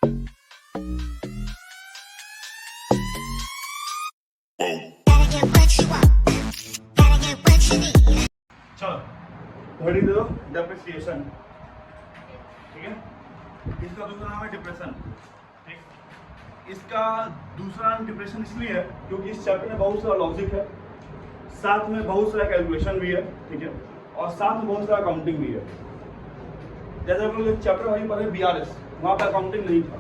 चलो घड़ी दो डेप्रिसिएशन, ठीक है। इसका दूसरा नाम है डिप्रेशन, ठीक। इसका दूसरा नाम डिप्रेशन इसलिए है क्योंकि इस चैप्टर में बहुत सारा लॉजिक है, साथ में बहुत सारा कैलकुलेशन भी है, ठीक है, और साथ में बहुत सारा अकाउंटिंग भी है। जैसे हम लोग चैप्टर वहीं पढ़े BRS, वहाँ पे अकाउंटिंग नहीं था।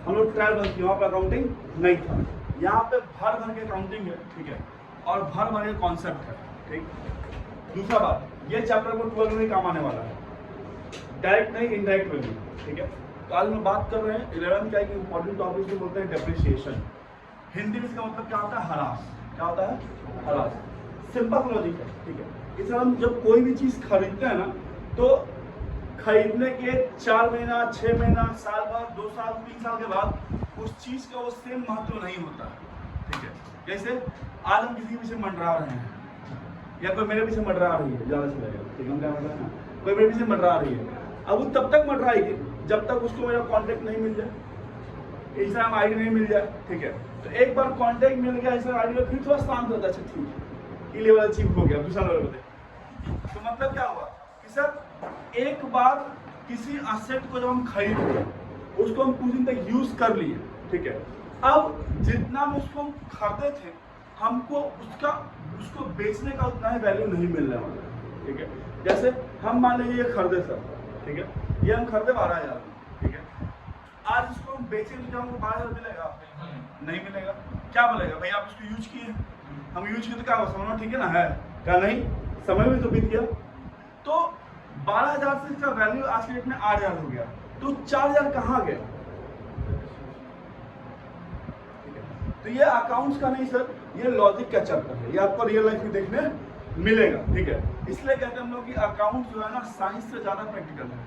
हम लोग ट्रायल बस की, वहाँ पे अकाउंटिंग नहीं था। यहाँ पे भर भर के अकाउंटिंग है, ठीक है, और भर भर के कॉन्सेप्ट है, ठीक। दूसरा बात, ये चैप्टर को 12 में काम आने वाला है, डायरेक्ट नहीं इनडायरेक्ट में भी, ठीक है। तो आज हम बात कर रहे हैं 11th का एक इंपॉर्टेंट टॉपिक जो बोलते हैं डेप्रिसिएशन। हिंदी में इसका मतलब क्या होता है? ह्रास। क्या होता है? ह्रास। सिंपल लॉजिक है, ठीक है। इस हम जब कोई भी चीज खरीदते हैं ना, तो खरीदने के 4 महीना, 6 महीना, साल भर, 2 साल, 3 साल के बाद उस चीज का वो सेम महत्व नहीं होता, ठीक है। जैसे आज हम किसी के पीछे मंडरा रहे हैं, या कोई मेरे पीछे मंडरा रही है, ज्यादा चलेगा, ठीक है, हम क्या मतलब है ना, कोई मेरे पीछे मंडरा रही है। अब वो तब तक मंडराएगी जब तक उसको मेरा कांटेक्ट नहीं मिल जाए, इंस्टाग्राम आईडी नहीं मिल जाए, ठीक है। तो एक बार कांटेक्ट मिल गया इंस्टाग्राम आईडी में, फिर थोड़ा शांत होता है, अच्छा ठीक, ये लेवल अचीव हो गया, दूसरा लेवल बताए। तो मतलब क्या हुआ कि सर एक बार किसी असेट को जब हम खरीद लिए, उसको हम कुछ दिन तक यूज कर लिए, ठीक है। अब जितना हम उसको खरीदे थे, हमको उसको बेचने का उतना ही वैल्यू नहीं मिलने वाला है, ठीक है। जैसे हम मान लीजिए ये खरीदे सर, ठीक है, ये हम खरीदे 12,000, ठीक है। आज इसको हम बेचेंगे तो हमको 12,000 मिलेगा? नहीं मिलेगा। क्या मिलेगा? भाई आप इसको यूज किए, हम यूज किए तो क्या समझना, ठीक है ना, है क्या? नहीं, समय भी तो बीत गया। तो 12,000 से इसका वैल्यू आज के डेट में 8,000 हो गया, तो 4,000 कहाँ गया? तो ये अकाउंट्स का नहीं सर, ये लॉजिक का चैप्टर है, ये आपको रियल लाइफ में देखने मिलेगा, ठीक है। इसलिए कहते हैं हम लोग कि अकाउंट जो है ना, साइंस से ज्यादा प्रैक्टिकल है।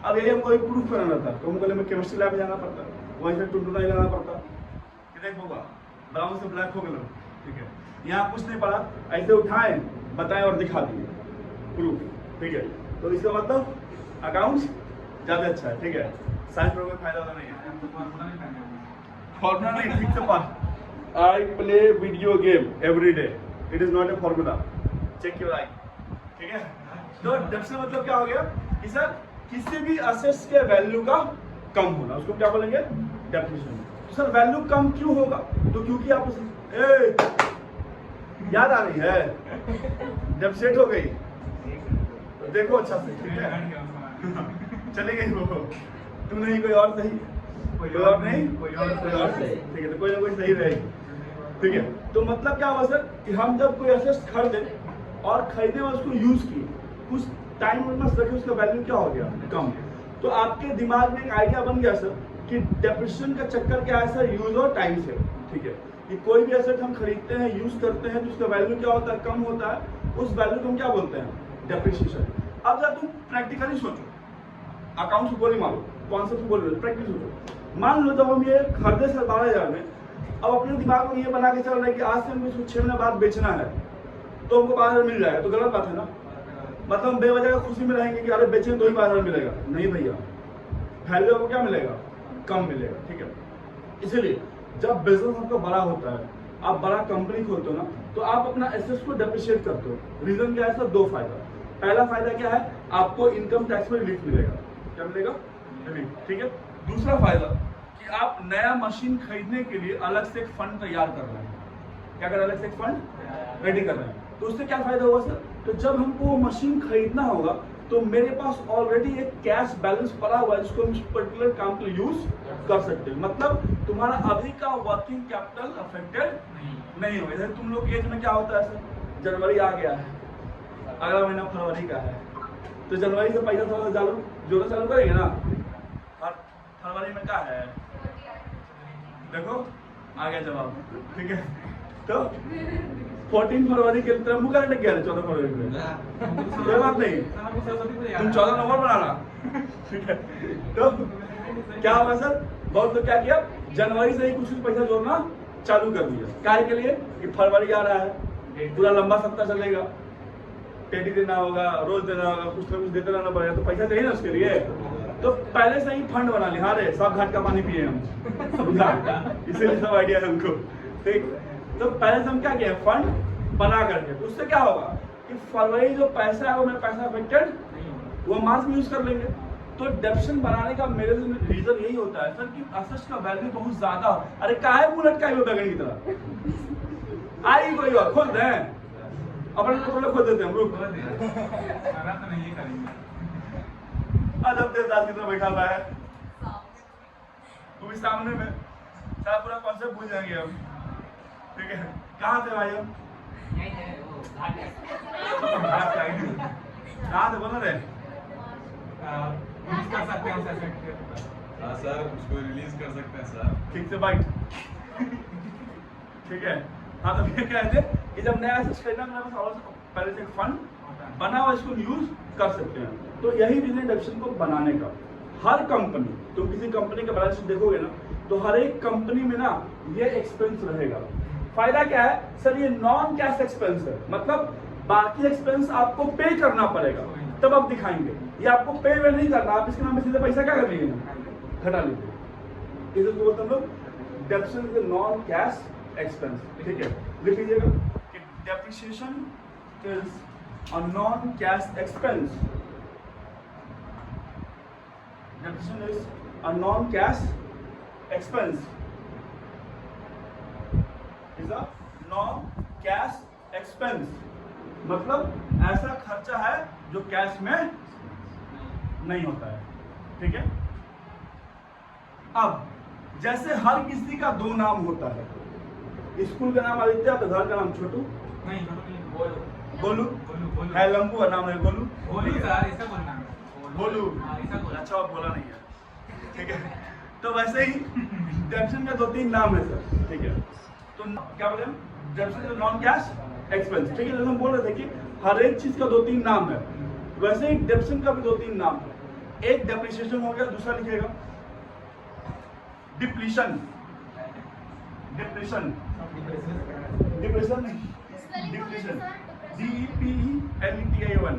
अब यही हमको एक प्रूफ करना रहता है, तो हमको में केमिस्ट्री लैब में जाना पड़ता है, वहीं से टुनटुना ही लाना पड़ता है कि देख होगा ब्राउन से ब्लैक हो गया, ठीक है। यहाँ कुछ नहीं पड़ा, ऐसे उठाए, बताएं और दिखा दिए प्रूफ, ठीक है। तो इसका मतलब अकाउंट्स ज्यादा अच्छा है, ठीक है। साइंस में कोई फायदा नहीं है, फॉर्मूला नहीं, ठीक से पढ़। I play video game every day. It is not a formula. Check your eye. ठीक है? तो डेप्रिसिएशन मतलब क्या हो गया कि सर किसी भी असेट्स के वैल्यू का कम होना, उसको क्या बोलेंगे? डेप्रिसिएशन। तो सर वैल्यू कम क्यों होगा? तो क्योंकि आप याद आ रही है, डेप्रिसिएट हो गई, तो देखो अच्छा से, ठीक है। चले गई वो, तुम नहीं कोई और सही, कोई और नहीं, कोई और सही, ठीक है। तो कोई ना कोई सही रहेगी, ठीक है। तो मतलब क्या हुआ सर कि हम जब कोई एसेट खरीदे और खरीदे और उसको यूज किए, कुछ टाइम में रखे, उसका वैल्यू क्या हो गया? कम। तो आपके दिमाग में एक आइडिया बन गया सर कि डेप्रिसिएशन का चक्कर क्या है सर? यूज और टाइम से, ठीक है। कि कोई भी एसेट हम खरीदते हैं, यूज करते हैं, तो उसका वैल्यू क्या होता है? कम होता है। उस वैल्यू को हम क्या बोलते हैं? डेप्रिसिएशन। अब जब तुम प्रैक्टिकली सोचो, अकाउंट्स को बोली मानो, कॉन्सेप्ट बोल रहे, प्रैक्टिकली सोचो। मान लो जब हम ये खरीदे सर 12,000 में, अब अपने दिमाग में ये बना के चल रहे हैं कि आज से हमको इसको 6 महीने बाद बेचना है, तो हमको 12,000 मिल जाएगा, तो गलत बात है ना। मतलब हम बेवजह खुशी में रहेंगे कि अरे बेचें तो ही 12,000 मिलेगा, नहीं भैया, वैल्यू आपको क्या मिलेगा? कम मिलेगा, ठीक है। इसीलिए जब बिजनेस आपका बड़ा होता है, आप बड़ा कंपनी खोलते हो ना, तो आप अपना एसेट्स को डेप्रिशिएट करते हो। रीजन क्या है सर? 2 फायदा। पहला फायदा क्या है? आपको इनकम टैक्स में रिलीफ मिलेगा। क्या मिलेगा? रिलीफ, ठीक है। दूसरा फायदा कि आप नया मशीन खरीदने के लिए अलग से एक फंड तैयार कर रहे हैं। क्या कर रहे हैं? अलग से एक फंड रेडी कर रहे हैं। तो उससे क्या फायदा होगा सर? तो जब हमको वो मशीन खरीदना होगा, तो मेरे पास ऑलरेडी एक कैश बैलेंस पड़ा हुआ है, जिसको हम इस पर्टिकुलर काम के लिए यूज कर सकते हैं। मतलब तुम्हारा अभी का वर्किंग कैपिटल अफेक्टेड नहीं होगा। जैसे तुम लोग एज में क्या होता है सर? जनवरी आ गया है, अगला महीना फरवरी का है, तो जनवरी से पैसा थोड़ा जोड़ना चालू करेंगे ना। फरवरी में क्या है? देखो आ गया जवाब, ठीक है। तो 14 फरवरी के तरफ मुझे लग गया 14 फरवरी में, कोई बात नहीं, तुम 14 नवंबर बनाना, ठीक है। तो क्या हुआ सर? बहुत लोग क्या किया, जनवरी से ही कुछ पैसा जोड़ना चालू कर दिया। काय के लिए कि फरवरी आ रहा है, पूरा लंबा सप्ताह चलेगा, टेडी देना होगा, रोज देना होगा, कुछ ना कुछ देते रहना पड़ेगा, तो पैसा चाहिए ना उसके लिए। तो पहले से ही फंड बना लिया, अरे सब घाट का पानी पिए हम, इसीलिए सब आइडिया है हमको, ठीक। तो पहले से हम क्या किया, फंड बना करके, तो उससे क्या होगा कि फरवरी जो पैसा है वो मेरा पैसा अफेक्टेड वो मार्च में यूज कर लेंगे। तो डेप्शन बनाने का मेरे रीजन यही होता है सर कि असेट्स का वैल्यू बहुत ज्यादा हो। अरे काहे मुंह लटकाए हुए बैगन की तरह, आई कोई बात खोल दे, अपने को खोल देते हैं हम लोग, अजब देवदास की तरह बैठा हुआ है, तू भी सामने में, सारा पूरा कॉन्सेप्ट भूल जाएंगे हम, ठीक है। कहाँ थे भाई हम, कहाँ थे बोल रहे, कर सकते हैं हाँ सर, उसको रिलीज कर सकते हैं सर, ठीक से बाइट, ठीक है। हाँ तो ये क्या है कि जब नया पहले से फंड बना हुआ इसको यूज कर सकते हैं। तो यही रीजन डेप्शन को बनाने का। हर कंपनी, तुम किसी कंपनी का बैलेंस शीट देखोगे ना, तो हर एक कंपनी में ना ये एक्सपेंस रहेगा। फायदा क्या है सर, ये नॉन कैश एक्सपेंस है, मतलब बाकी एक्सपेंस आपको पे करना पड़ेगा, तब आप दिखाएंगे। ये आपको पे वे नहीं करना, आप इसके नाम में सीधे पैसा क्या कर लीजिए ना, घटा लीजिए। इसको बोलते हैं लोग डेप्शन इज नॉन कैश एक्सपेंस, ठीक है। लिख लीजिएगा कि depreciation is a non cash expense, depreciation is a non cash expense, is a non cash expense, मतलब ऐसा खर्चा है जो कैश में नहीं होता है, ठीक है। अब जैसे हर किसी का दो नाम होता है, स्कूल का नाम आदित्य तो घर का नाम छोटू, नहीं गोलू है, लंबू का नाम है गोलू, बोलू सर, ऐसा बोलना है, गोलू, ऐसा बोलना। अच्छा आप बोला नहीं है, ठीक है। तो वैसे ही डेप्शन का 2-3 नाम है सर, ठीक है। तो क्या बोले हम, डेप्शन नॉन कैश एक्सपेंस, ठीक है। जैसे हम बोल रहे थे कि हर एक चीज का 2-3 नाम है, वैसे ही डेप्शन का भी 2-3 नाम है। एक डेप्रिसिएशन हो गया, दूसरा लिखिएगा डिप्लीशन, डिप्रेशन, डिप्रेशन नहीं, डिप्लीशन, DEPELETION,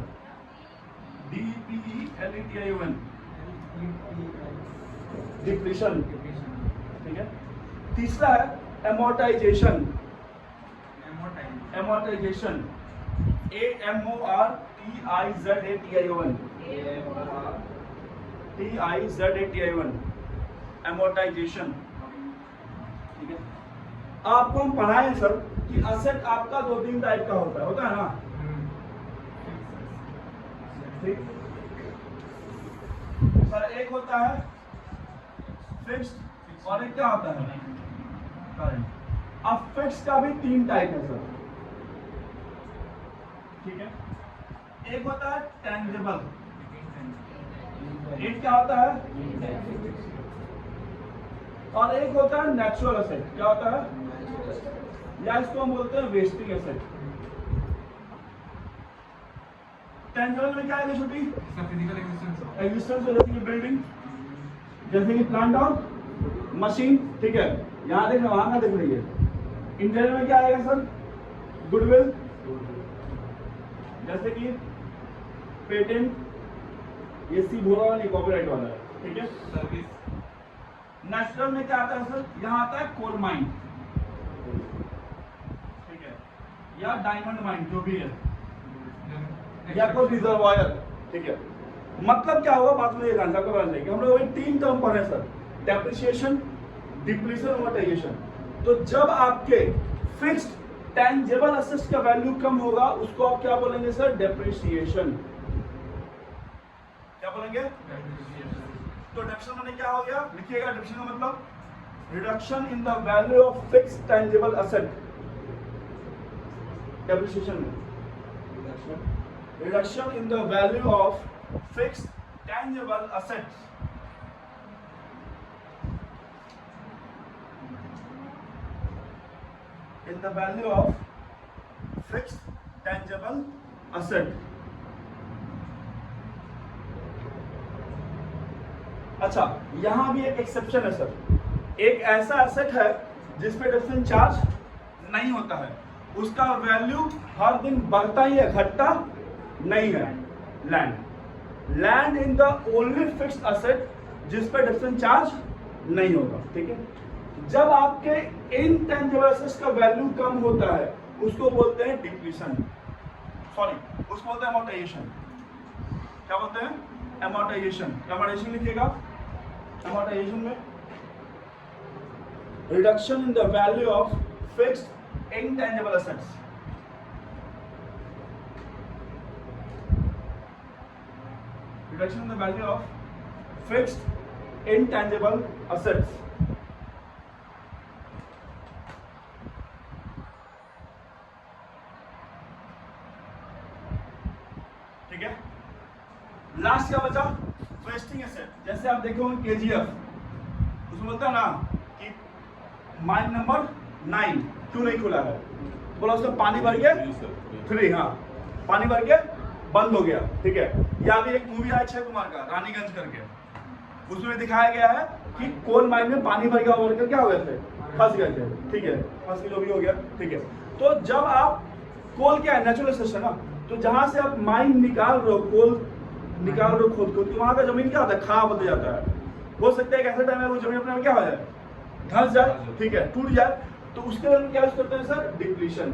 DEPELETION, डिप्लीशन, ठीक है। तीसरा है एमोर्टाइजेशन, एमोर्टाइजेशन, AMORTIZATION, एमोर्टाइजेशन, ठीक है। आपको हम पढ़ाएं सर कि असेट आपका 2-3 टाइप का होता है ना, ठीक। सर एक होता है फिक्स्ड और एक क्या होता है करंट। अब फिक्स्ड का भी 3 टाइप है सर, ठीक है। एक होता है टेंजिबल, एक क्या होता है, और एक होता है नेचुरल एसेट, क्या होता है, या इसको हम बोलते हैं वेस्टिंग एसेट। टेंजिबल में क्या है छोटी, फिजिकल एग्जिस्टेंस, जैसे कि बिल्डिंग, जैसे कि प्लांट और मशीन, ठीक है। यहाँ देख रहे, वहां का देख रही है। इंटेरियर में क्या आएगा सर, गुडविल, जैसे कि पेटेंट, ये सी भोरा वाला, कॉपीराइट वाला है, ठीक है। सर्विस, नेचुरल में क्या आता है सर, यहाँ आता है कोल माइन, ठीक है, या डायमंड माइन जो भी है, या कोई रिजर्वायर, ठीक है। मतलब क्या होगा बात में ये जानना को बात हम लोग 3 टर्म पढ़े सर, डेप्रिसिएशन, डिप्लीशन, अमोर्टाइजेशन। तो जब आपके फिक्स्ड टेंजिबल एसेट्स का वैल्यू कम होगा उसको आप क्या बोलेंगे सर, डेप्रिसिएशन, क्या बोलेंगे। तो डेप्रिसिएशन माने क्या हो गया, लिखिएगा डेप्रिसिएशन का मतलब reduction in the value of fixed tangible asset, depreciation में reduction in the value of fixed tangible assets, in the value of fixed tangible asset। अच्छा, यहां भी एक एक्सेप्शन है सर, एक ऐसा एसेट है जिसपे डेप्रिसिएशन चार्ज नहीं होता है, उसका वैल्यू हर दिन बढ़ता ही है, घटता नहीं है। Land, land in the only fixed asset जिस पर डेप्रिसिएशन चार्ज नहीं होगा, ठीक है। जब आपके इनटेंजिबल एसेट्स का वैल्यू कम होता है उसको बोलते हैं डिप्लीशन, सॉरी उसको बोलते हैं अमोर्टाइजेशन। क्या बोलते हैं? अमोर्टाइजेशन। अमोर्टाइजेशन लिखिएगा, अमोर्टाइजेशन में reduction in the value of fixed intangible assets. Reduction in the value of fixed intangible assets. ठीक है। लास्ट क्या बचा? Wasting asset. जैसे आप देखे होंगे केजीएफ, उसमें बोलता है ना कि माइन नंबर 9 क्यों नहीं खुला है, बोला उसमें पानी भर के 3, हाँ पानी भर के बंद हो गया, ठीक है। या भी एक मूवी आया अक्षय कुमार का रानीगंज करके, उसमें दिखाया गया है कि कोल माइन में पानी भर गया और क्या हो गए थे, फंस गए थे, ठीक है, फंस के जो भी हो गया, ठीक है। तो जब आप कोल क्या है, नेचुरल रिसोर्स है ना, तो जहां से आप माइन निकाल रहे हो, कोल निकाल रहे हो खोद खोद, तो वहां का जमीन क्या होता है, खराब होता जाता है। हो सकता है एक ऐसा टाइम है वो जमीन अपने में क्या हो जाए, धंस जाए, ठीक है, टूट जाए, तो उसके लिए हम क्या यूज करते हैं सर, डिप्लीशन।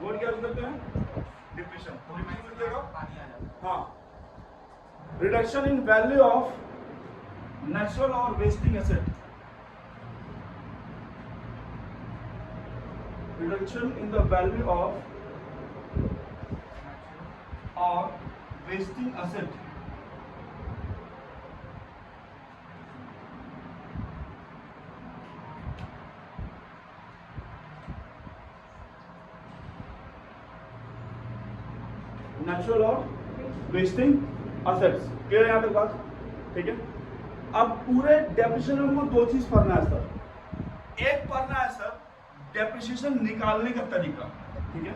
वर्ड क्या यूज करते हैं, डिप्लीशन। हाँ, reduction in value of natural और wasting asset, reduction in the value of और वेस्टिंग एसेट। नेचुरल और वेस्टिंग असेट्स, क्लियर है यहाँ तक बात, ठीक है। अब पूरे डेप्रिसिएशन में हमको 2 चीज पढ़ना है सर। एक पढ़ना है सर डेप्रिसिएशन निकालने का तरीका, ठीक है।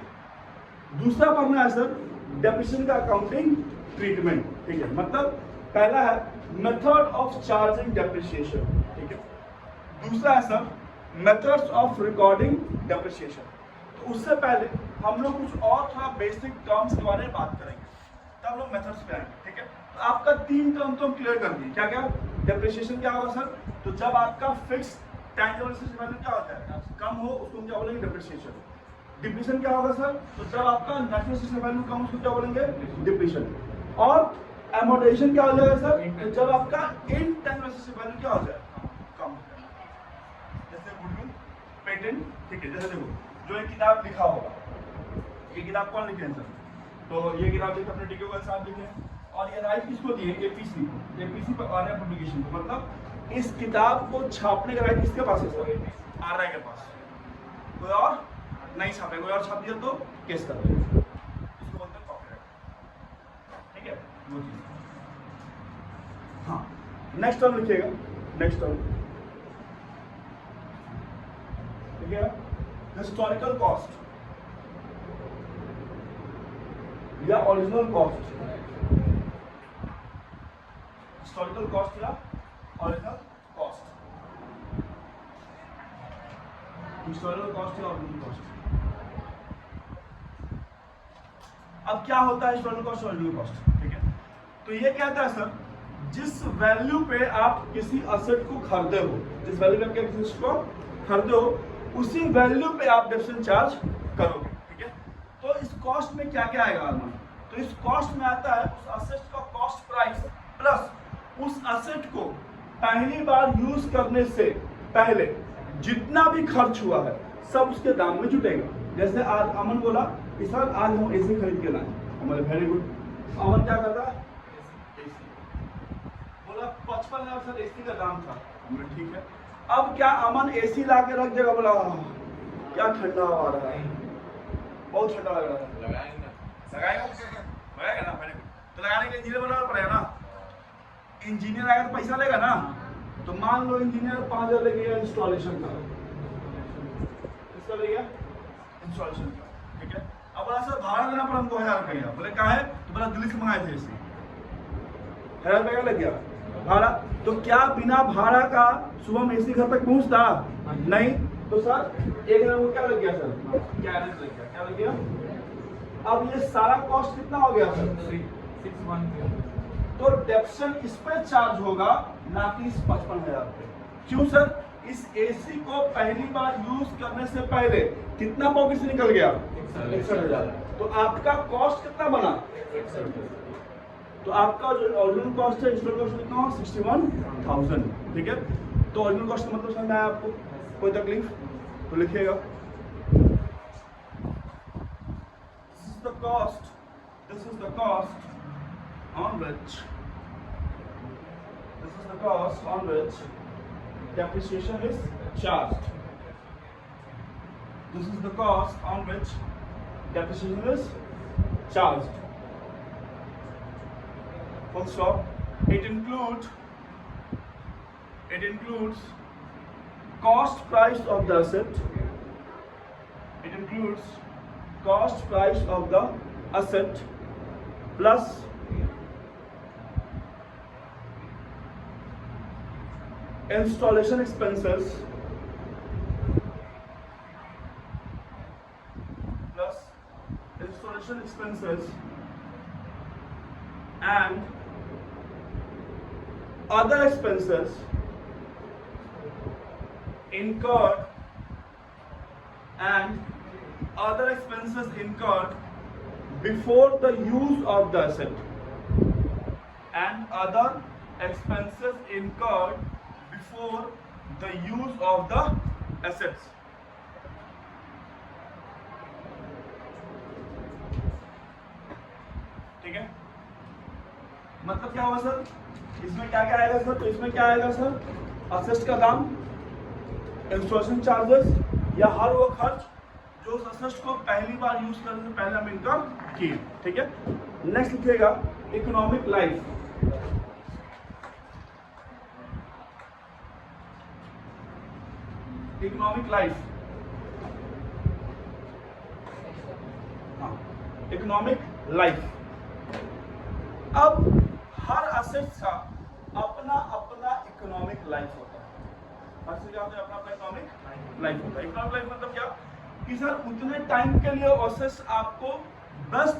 दूसरा पढ़ना है सर डेप्रिसिएशन का अकाउंटिंग ट्रीटमेंट, ठीक है। मतलब पहला है मेथड ऑफ चार्जिंग डेप्रिसिएशन, ठीक है। दूसरा है sir methods of recording depreciation. तो उससे पहले हम लोग कुछ और थोड़ा बेसिक टर्म्स के बारे में बात करेंगे, तब लोग मेथड्स पे आएंगे, ठीक है। तो आपका 3 टर्म तो क्लियर कर दिए, क्या क्या? डेप्रिसिएशन क्या होगा सर, तो जब आपका फिक्स टेंजिबल एसेट वैल्यू क्या होता है, कम हो, उसको हम क्या बोलेंगे, डेप्रिसिएशन। डिप्लीशन क्या होगा सर, तो जब आपका नेचुरल एसेट वैल्यू कम, उसको क्या बोलेंगे, डिप्लीशन। और अमोर्टाइजेशन क्या हो जाएगा सर, तो जब आपका इनटेंजिबल एसेट वैल्यू क्या हो जाए, कम हो जाए, जैसे गुडविल, पेटेंट, ठीक है। जैसे देखो जो एक किताब लिखा होगा, ये किताब कौन लिखे हैं सर, तो ये किताब लिखे अपने टीके के साथ लिखे हैं, और ये राइट किसको दिए, एपीसी को, एपीसी पर आर पब्लिकेशन को। मतलब इस किताब को छापने का राइट किसके पास है सर, आर के पास। कोई और नहीं छापे, कोई और छाप दिया तो केस कर दो, इसको बोलते हैं कॉपीराइट, ठीक है, वो चीज। हाँ, नेक्स्ट टर्म लिखिएगा, नेक्स्ट टर्म, ठीक है। हिस्टोरिकल कॉस्ट या ओरिजिनल कॉस्ट, हिस्टोरिकल कॉस्ट या ओरिजिनल कॉस्ट, हिस्टोरिकल कॉस्ट या ओरिजिनल कॉस्ट। अब क्या होता है हिस्टोरिकल कॉस्ट और ओरिजिनल कॉस्ट, ठीक है। तो ये कहता है सर जिस वैल्यू पे आप किसी असेट को खरीदे हो, जिस वैल्यू पे आप किसी असेट को खरीदे हो, उसी वैल्यू पे आप डेप्रिसिएशन चार्ज करोगे, ठीक है। तो इस कॉस्ट में क्या क्या आएगा आलमान, तो इस कॉस्ट में आता है उस असेट का कॉस्ट प्राइस प्लस उस असेट को पहली बार यूज करने से पहले जितना भी खर्च हुआ है सब उसके दाम में जुटेगा। जैसे आज अमन बोला कि सर आज हम एसी खरीद के लाए, हमारे वेरी गुड। अमन क्या करता है, बोला 55,000 सर एसी का दाम था, ठीक है। अब क्या अमन एसी ला के रख देगा, बोला क्या ठंडा आ रहा है, बहुत ठंडा लग रहा है, लगाएगा ना, वेरी गुड। तो लगाने के इंजीनियर बनाना पड़ेगा ना, इंजीनियर आएगा तो पैसा लेगा ना। तो मान लो इंजीनियर 5,000 ले गया इंस्टॉलेशन का, किसका ले गया, इंस्टॉलेशन का, ठीक है। अब बोला सर भाड़ा देना पड़ा हमको 1,000 रुपया, बोले कहा है, तो बोला दिल्ली से मंगाए थे एसी, 1,000 रुपया लग गया भाड़ा। तो क्या बिना भाड़ा का सुबह में एसी घर तक पहुंचता, नहीं। तो सर एक दिन वो क्या लग गया सर, गैरेज लग गया, क्या लग गया। अब ये सारा कॉस्ट कितना हो गया सर, 610। तो डेप्शन इस पे चार्ज होगा, ना कि इस 55,000 पे। क्यों सर? इस एसी को पहली बार यूज करने से पहले कितना पॉकेट से निकल गया? 61,000। तो आपका कॉस्ट कितना बना? तो आपका जो ओरिजिनल कॉस्ट है, इंस्टॉल कॉस्ट कितना? 61,000। ठीक है, तो ओरिजिनल कॉस्ट का मतलब समझ में आया आपको? कोई तकलीफ? तो लिखिएगा, this is the cost on which depreciation is charged. This is the cost on which depreciation is charged. Full stop. It includes cost price of the asset. It includes cost price of the asset plus installation expenses and other expenses incurred before the use of the asset, and other expenses incurred before the use of the assets. ठीक है, मतलब क्या होगा sir? इसमें क्या क्या आएगा sir? तो इसमें क्या आएगा सर? असेट्स का दाम, इंस्टॉलेशन चार्जेस या हर वो खर्च जो उस असेट्स को पहली बार यूज करने से पहले हम इनकम किए। ठीक है, नेक्स्ट लिखिएगा economic life. Economic life, economic life. अब हर असेट्स का अपना अपना इकोनॉमिक लाइफ होता है। हर चीज का अपना अपना इकोनॉमिक लाइफ होता है। इकोनॉमिक लाइफ मतलब क्या कि सर उतने टाइम के लिए असेट्स आपको बेस्ट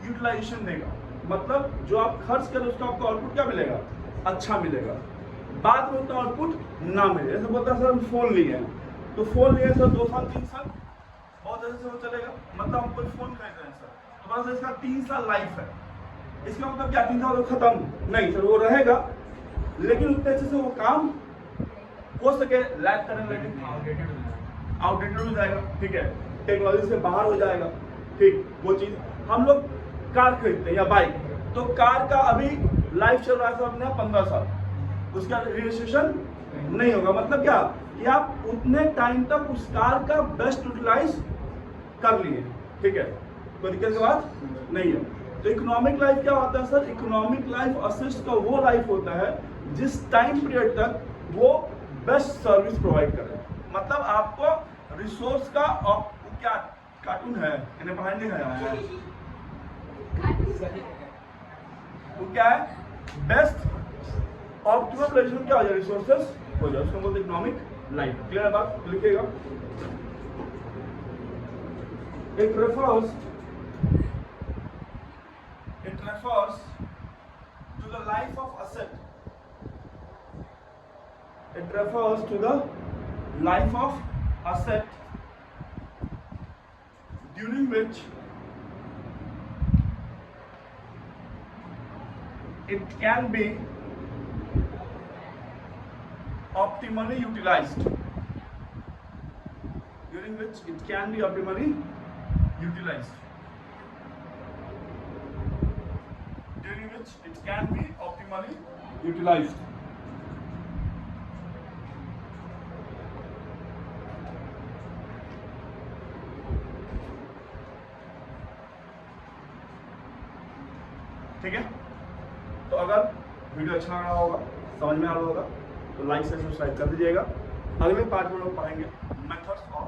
यूटिलाइजेशन देगा, मतलब जो आप खर्च करें उसका आपको आउटपुट क्या मिलेगा? अच्छा मिलेगा। बाद में उतना आउटपुट ना मिले। ऐसा बोलता है सर हम फोन लिए हैं, तो फोन लिए सर 2 साल 3 साल बहुत अच्छे से वो चलेगा, मतलब हम कोई फोन खरीद रहे हैं सर, तो बस इसका 3 साल लाइफ है। इसका मतलब क्या 3 साल खत्म नहीं सर, वो रहेगा लेकिन उतने अच्छे से वो काम हो सके, लैग करने लगे, आउटडेटेड हो जाएगा। ठीक है, टेक्नोलॉजी से बाहर हो जाएगा। ठीक, वो चीज हम लोग कार खरीदते हैं या बाइक, तो कार का अभी लाइफ चल रहा है सर अपने 15 साल, उसका रजिस्ट्रेशन नहीं होगा। मतलब क्या कि आप उतने टाइम तक उस कार का बेस्ट यूटिलाइज कर लिए। ठीक है, कोई दिक्कत की बात नहीं है। तो इकोनॉमिक लाइफ क्या होता है सर? इकोनॉमिक लाइफ असिस्ट का वो लाइफ होता है जिस टाइम पीरियड तक वो बेस्ट सर्विस प्रोवाइड करे। मतलब आपको रिसोर्स का क्या कार्टून है, इन्हें पढ़ाई नहीं है, वो क्या है? बेस्ट ऑप्टिमम प्लेसमेंट क्या हो जाए? रिसोर्सेस हो जाए, उसको बोलते इकोनॉमिक लाइफ। क्लियर बात? लिखिएगा, it refers to the life of asset. It refers to the life of asset during which it can be optimally utilized. During which it can be optimally utilized. During which it can be optimally utilized. ठीक है, तो अगर video अच्छा लग रहा होगा, समझ में आ रहा होगा, तो लाइक से सब्सक्राइब कर दीजिएगा। अगले पार्ट में लोग पढ़ेंगे मेथड्स ऑफ